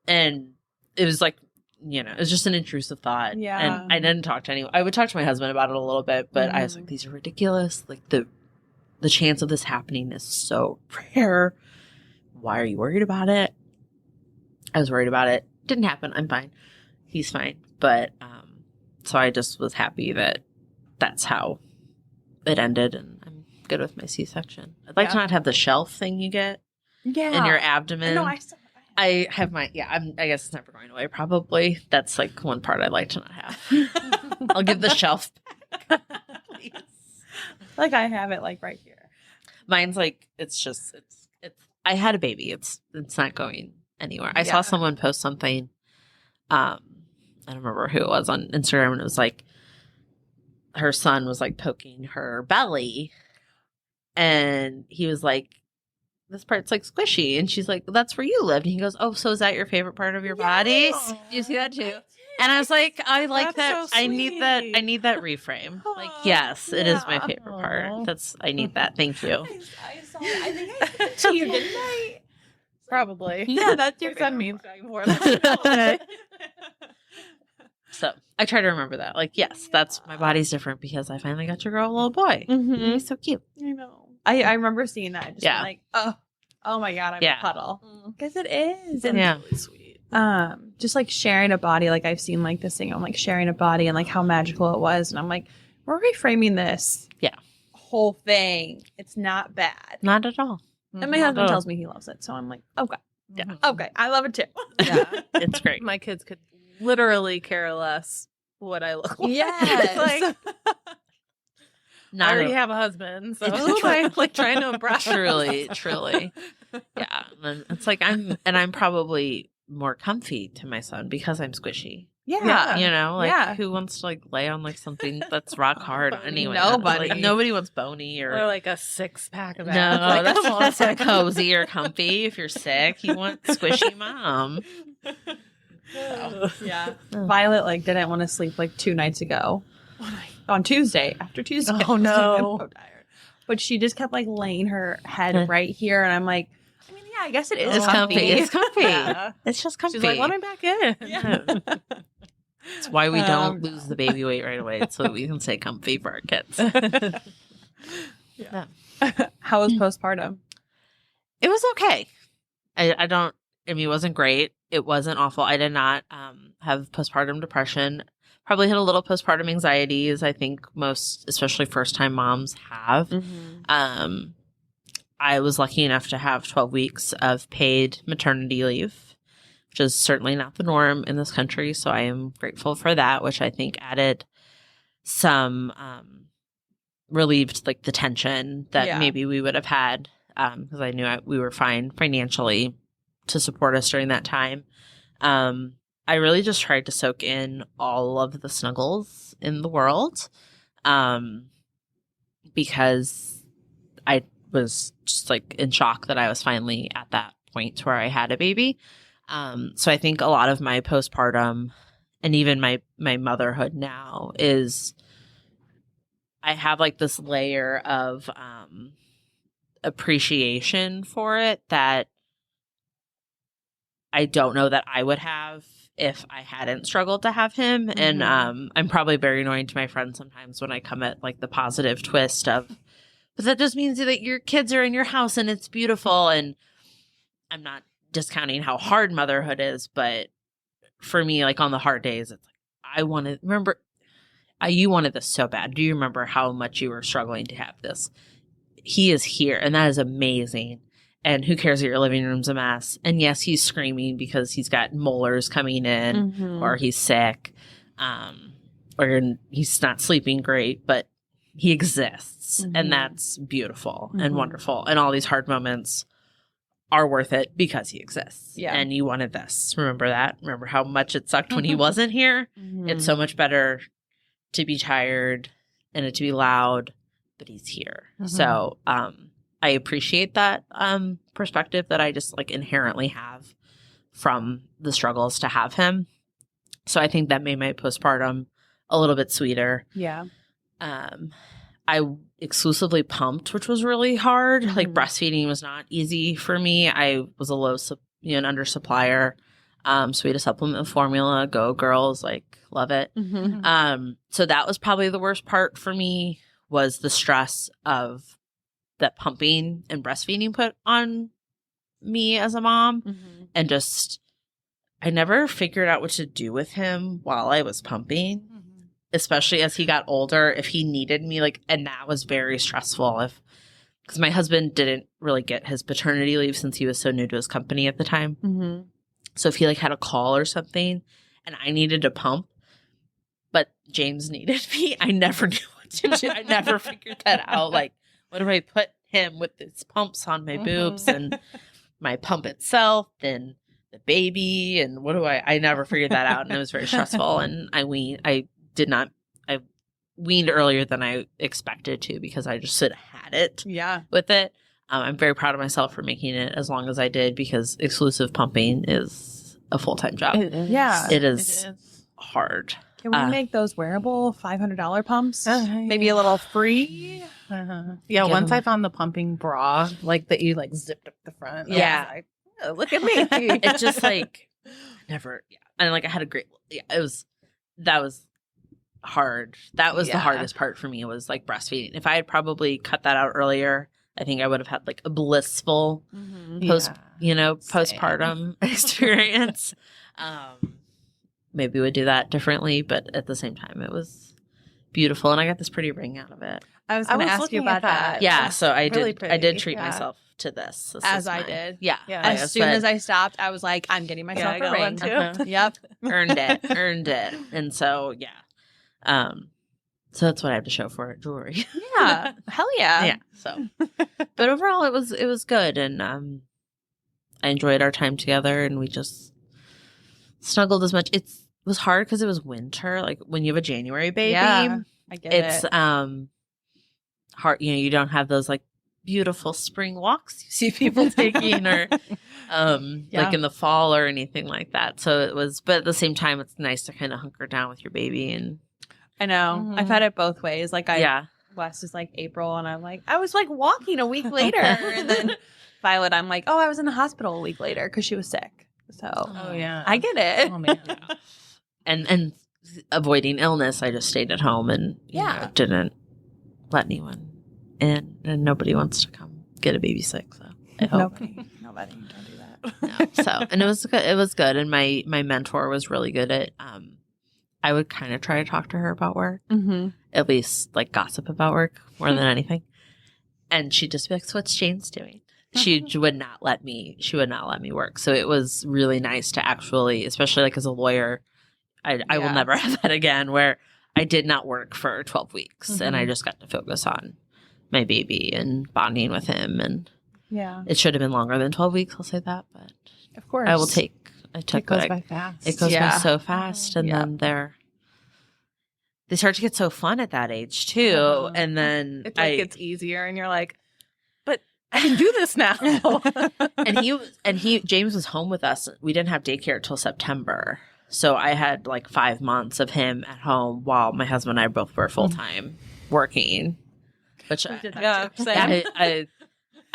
And it was like, it was just an intrusive thought. Yeah. And I didn't talk to anyone. I would talk to my husband about it a little bit, but I was like, these are ridiculous. Like the chance of this happening is so rare. Why are you worried about it? I was worried about it. Didn't happen. I'm fine. He's fine. But so I just was happy that that's how it ended, and I'm good with my C-section. I'd like to not have the shelf thing you get in your abdomen. No, I have my, I guess it's never going away probably. That's like one part I'd like to not have. I'll give the shelf back. Please. Like I have it like right here. Mine's like, it's I had a baby. It's not going anywhere. I saw someone post something. I don't remember who it was on Instagram, and it was like her son was like poking her belly, and he was like, this part's like squishy, and she's like, that's where you lived, and he goes, oh, so is that your favorite part of your body? Do you see that too? And I was like, I like that. So I need that reframe. Like, yes, it is my favorite part. I need that. Thank you. I saw it. I think I sent it to you, didn't I? Probably. Yeah, that's your send favorite me part. before. So I try to remember that. Like, yes, that's my body's different because I finally got to grow a little boy. Mm-hmm. He's so cute. I know. I remember seeing that. Just Yeah. like, oh my God, I'm a puddle. Because it is. And really sweet. just like sharing a body, like I've seen like this thing on like sharing a body and like how magical it was. And I'm like, we're reframing this whole thing. It's not bad. Not at all. And my husband tells me he loves it. So I'm like, okay. Yeah. Okay. I love it too. Yeah. It's great. My kids could literally care less what I look like. Yes. Like, Not I already at- have a husband, so who am I like trying to impress? truly. Yeah. And it's like I'm probably more comfy to my son because I'm squishy. Yeah. Who wants to like lay on like something that's rock hard anyway? Nobody. Like, nobody wants bony Or like a 6-pack of no, abs. Like, that's not cozy or comfy. If you're sick, you want squishy mom. Yeah. Violet like didn't want to sleep like 2 nights ago. On Tuesday. After Tuesday. Oh, no. I'm so tired. But she just kept like laying her head right here, and I'm like, I mean, yeah, I guess it is It's comfy. It's comfy. Yeah. It's just comfy. She's like, let me back in. Yeah. It's why we don't lose the baby weight right away, so that we can stay comfy for our kids. Yeah. How was postpartum? It was okay. I mean, it wasn't great. It wasn't awful. I did not have postpartum depression. Probably had a little postpartum anxiety, as I think most, especially first-time moms have. Mm-hmm. I was lucky enough to have 12 weeks of paid maternity leave, which is certainly not the norm in this country. So I am grateful for that, which I think added some relieved like the tension that maybe we would have had because I knew we were fine financially to support us during that time. I really just tried to soak in all of the snuggles in the world because I was just like in shock that I was finally at that point where I had a baby. So I think a lot of my postpartum and even my motherhood now is I have like this layer of appreciation for it that I don't know that I would have if I hadn't struggled to have him. Mm-hmm. And I'm probably very annoying to my friends sometimes when I come at like the positive twist of, but that just means that your kids are in your house and it's beautiful. And I'm not discounting how hard motherhood is, but for me, like on the hard days, it's like, I want to remember, you wanted this so bad. Do you remember how much you were struggling to have this? He is here, and that is amazing. And who cares that your living room's a mess? And yes, he's screaming because he's got molars coming in, or he's sick, or he's not sleeping great, but he exists. And that's beautiful and wonderful. And all these hard moments are worth it because he exists. Yeah. And you wanted this. Remember that? Remember how much it sucked when he wasn't here? It's so much better to be tired and it to be loud, but he's here. So, I appreciate that perspective that I just like inherently have from the struggles to have him. So I think that made my postpartum a little bit sweeter. Yeah. I exclusively pumped, which was really hard. Like breastfeeding was not easy for me. I was a an undersupplier. So we had a supplement formula. Go girls, like love it. So that was probably the worst part for me, was the stress of that pumping and breastfeeding put on me as a mom. And just, I never figured out what to do with him while I was pumping, especially as he got older, if he needed me, like, and that was very stressful because my husband didn't really get his paternity leave since he was so new to his company at the time. So if he like had a call or something and I needed to pump, but James needed me, I never knew what to do. I never figured that out. Like, what do I put him with his pumps on my boobs and my pump itself and the baby, and what do I never figured that out, and it was very stressful. And I weaned earlier than I expected to because I just sort of had it with it. I'm very proud of myself for making it as long as I did, because exclusive pumping is a full-time job. It is hard. Can we make those wearable $500 pumps? Maybe a little free? Yeah, once I found the pumping bra, like that you like zipped up the front. Yeah. I was like, oh, look at me. It's just like, never, and like I had a great, that was hard. That was the hardest part for me, was like breastfeeding. If I had probably cut that out earlier, I think I would have had like a blissful postpartum experience. Maybe would do that differently, but at the same time, it was beautiful, and I got this pretty ring out of it. I was going to ask you about that. Yeah, so I really did. pretty. I did treat myself to this as I did. Yeah. As soon as I stopped, I was like, I'm getting myself a ring too. Yep, earned it, and so so that's what I have to show for it, jewelry. Yeah, hell yeah, yeah. So, but overall, it was good, and I enjoyed our time together, and we just snuggled as much. It was hard because it was winter. Like when you have a January baby, I get it's hard. You don't have those like beautiful spring walks you see people taking, or like in the fall or anything like that. So it was, but at the same time, it's nice to kind of hunker down with your baby. And I know I've had it both ways. Like Wes is like April, and I'm like, I was like walking a week later, and then Violet, I'm like, oh, I was in the hospital a week later because she was sick. So I get it. Oh man. and avoiding illness, I just stayed at home and didn't let anyone in, and nobody wants to come get a baby sick. So I hope nobody don't do that. No. So, and it was good. It was good, and my mentor was really good at. I would kind of try to talk to her about work, at least like gossip about work more than anything, and she'd just be like, "So what's Jane's doing?" She would not let me. She would not let me work. So it was really nice to actually, especially like as a lawyer, I will never have that again, where I did not work for 12 weeks and I just got to focus on my baby and bonding with him. And it should have been longer than 12 weeks. I'll say that, but of course I will take. It goes by fast. It goes by so fast, and then they start to get so fun at that age too, and then it's like it's easier, and you're like, but I can do this now. and James was home with us. We didn't have daycare till September, so I had like 5 months of him at home while my husband and I both were full time working. Which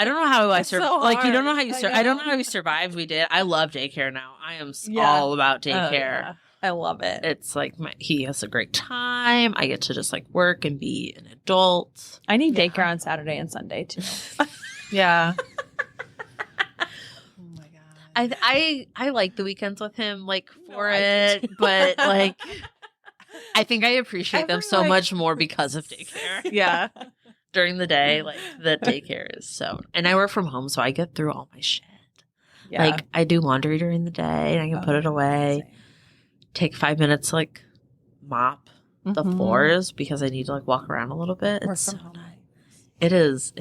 I don't know how I survived. So like, you don't know how you survived. I don't know how you survived. We did. I love daycare now. I am all about daycare. I love it. It's like he has a great time. I get to just like work and be an adult. I need daycare on Saturday and Sunday too. Yeah. Oh my god. I like the weekends with him, like for it, but like I think I appreciate them so much more because of daycare. Yeah. During the day, like the daycare is so, and I work from home, so I get through all my shit. Yeah. Like I do laundry during the day, and I can put it away. Same. Take 5 minutes to like mop the floors because I need to like walk around a little bit. It's so nice. It is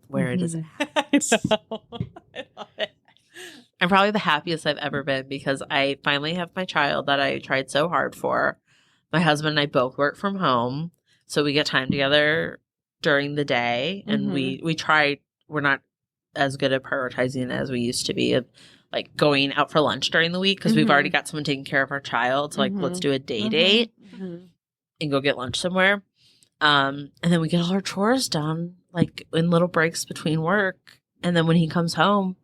where it is at. I love it. I'm probably the happiest I've ever been because I finally have my child that I tried so hard for. My husband and I both work from home, so we get time together during the day, and we try we're not as good at prioritizing as we used to be, of like going out for lunch during the week, because we've already got someone taking care of our child. So like, let's do a day date and go get lunch somewhere. And then we get all our chores done, like in little breaks between work. And then when he comes home,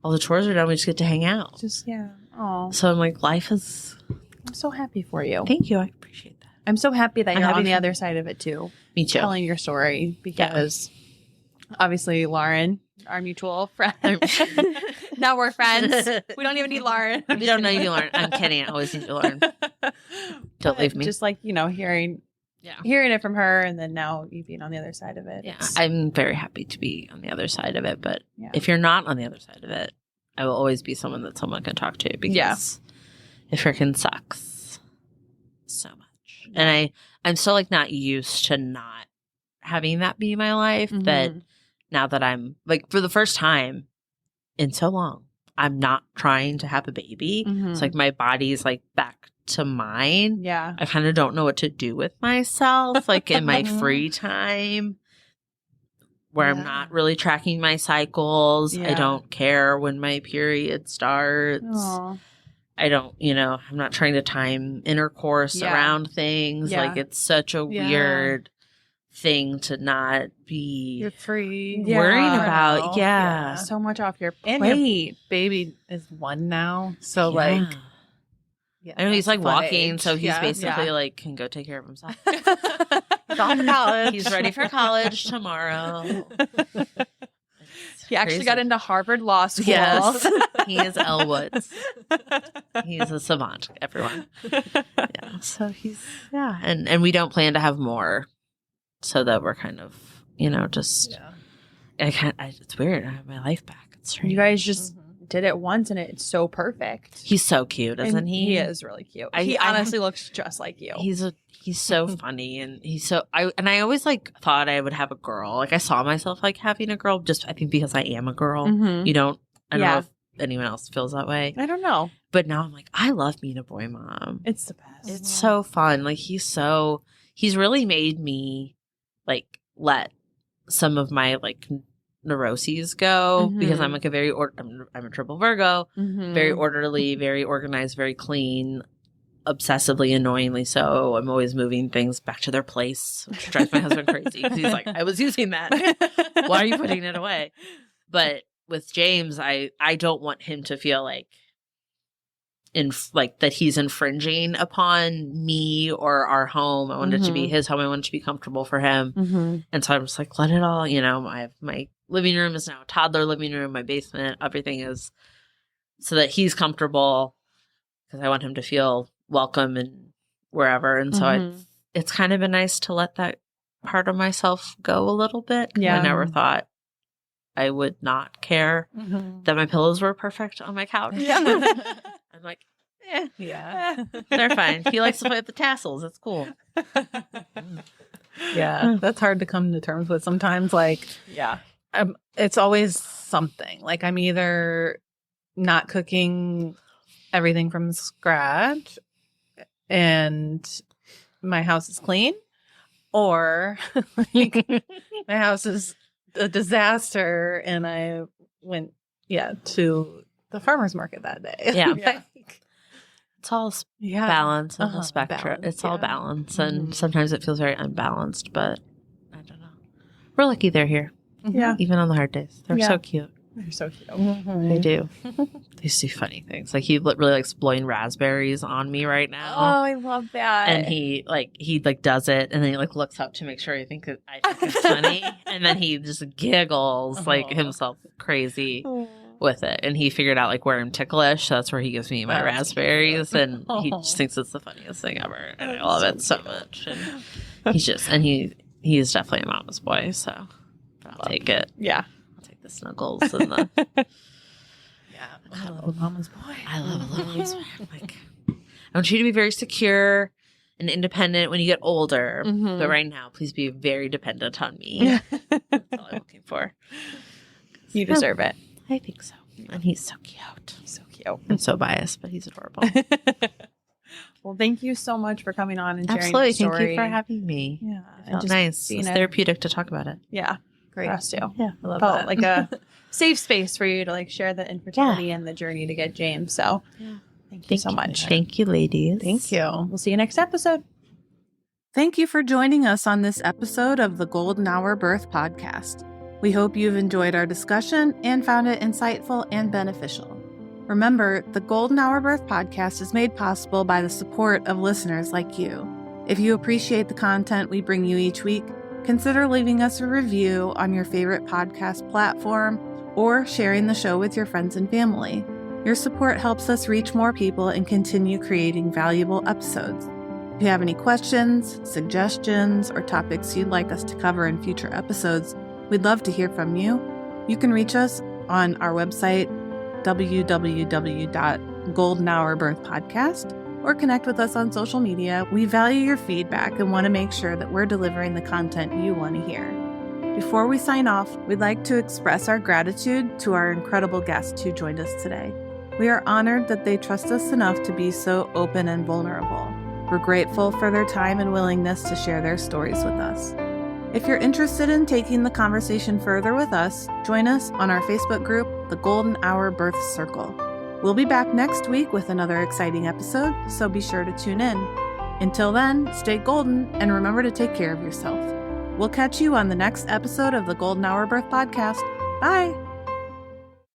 all the chores are done. We just get to hang out. Oh, So I'm like, life is. I'm so happy for you. Thank you. I appreciate that. I'm so happy that I'm you're happy on the for- other side of it too. Me too. Telling your story, because obviously Lauren, our mutual friend. Now we're friends. We don't even need Lauren. You don't know you learn. I'm kidding. I always need to learn. Don't leave me. Just like, hearing it from her, and then now you being on the other side of it. Yeah, I'm very happy to be on the other side of it. But Yeah. if you're not on the other side of it, I will always be someone that someone can talk to, because it freaking sucks so much. And I'm still like not used to not having that be my life. That now that I'm like, for the first time in so long, I'm not trying to have a baby. It's like my body's like back to mine. Yeah. I kind of don't know what to do with myself, like in my free time, where I'm not really tracking my cycles. I don't care when my period starts. Aw. I don't, I'm not trying to time intercourse around things. Yeah. Like, it's such a weird thing to not be You're free. worried Yeah. about. Yeah. So much off your And plate. your baby is 1 now. So Yeah. like, yeah, I know he's that's like a fun walking, age. so he's Yeah. basically like can go take care of himself. He's off to college. He's ready for college tomorrow. He actually Crazy. got into Harvard Law School. Yes, he is Elle Woods. He's a savant, everyone. Yeah, so and we don't plan to have more, so that we're kind of, just. Yeah. It's weird. I have my life back. It's strange. You guys just did it once, and it's so perfect. He's so cute, isn't And he? He is really cute. I He honestly looks just like you. He's so funny, and I always like thought I would have a girl. Like, I saw myself like having a girl, just I think because I am a girl. Mhm. I don't Yeah. know if anyone else feels that way. I don't know. But now I'm like, I love being a boy mom. It's the best. It's so fun. Like, he's really made me like let some of my like neuroses go, because I'm like I'm a triple Virgo, very orderly, very organized, very clean, obsessively annoyingly so. I'm always moving things back to their place, which drives my husband crazy, because he's like, I was using that. Why are you putting it away? But with James, I don't want him to feel like that he's infringing upon me or our home. I want it to be his home. I want it to be comfortable for him. And so I'm just like, let it all, I have my living room is now a toddler living room. My basement, everything is so that he's comfortable, because I want him to feel welcome and wherever. And so it's kind of been nice to let that part of myself go a little bit. 'Cause I never thought I would not care that my pillows were perfect on my couch. I'm like, Yeah. they're fine. He likes to play with the tassels. It's cool. Yeah. That's hard to come to terms with sometimes. Like, it's always something. Like, I'm either not cooking everything from scratch and my house is clean, or like my house is a disaster and I went to the farmer's market that day. Yeah. It's all balance on the spectrum. Balance, It's all balance, and sometimes it feels very unbalanced, but I don't know. We're lucky they're here. Yeah. Even on the hard days. They're so cute. They're so cute. They do. They do funny things. Like, he really likes blowing raspberries on me right now. Oh, I love that. And he does it, and then he like looks up to make sure I think it's funny, and then he just giggles like himself crazy with it. And he figured out like where I'm ticklish, so that's where he gives me my raspberries, and he just thinks it's the funniest thing ever, and I love it so much. And he is definitely a mama's boy, so I'll take it. Yeah. I'll take the snuggles and the. I love a mama's boy. I love a little mama's boy. Like, I want you to be very secure and independent when you get older, but right now, please be very dependent on me. That's all I'm looking for. You deserve it. I think so. And he's so cute. So cute. I'm so biased, but he's adorable. Well, thank you so much for coming on and sharing Absolutely. your story. Thank you for having me. Yeah. It felt nice. It's therapeutic to talk about it. Yeah. great. For us too. Yeah. I love Felt that. like a safe space for you to like share the infertility and the journey to get James. So thank you so much. Thank you, ladies. Thank you. We'll see you next episode. Thank you for joining us on this episode of the Golden Hour Birth Podcast. We hope you've enjoyed our discussion and found it insightful and beneficial. Remember, the Golden Hour Birth Podcast is made possible by the support of listeners like you. If you appreciate the content we bring you each week, consider leaving us a review on your favorite podcast platform or sharing the show with your friends and family. Your support helps us reach more people and continue creating valuable episodes. If you have any questions, suggestions, or topics you'd like us to cover in future episodes, we'd love to hear from you. You can reach us on our website, www.goldenhourbirthpodcast, or connect with us on social media. We value your feedback and want to make sure that we're delivering the content you want to hear. Before we sign off, we'd like to express our gratitude to our incredible guests who joined us today. We are honored that they trust us enough to be so open and vulnerable. We're grateful for their time and willingness to share their stories with us. If you're interested in taking the conversation further with us, join us on our Facebook group, The Golden Hour Birth Circle. We'll be back next week with another exciting episode, so be sure to tune in. Until then, stay golden and remember to take care of yourself. We'll catch you on the next episode of the Golden Hour Birth Podcast. Bye!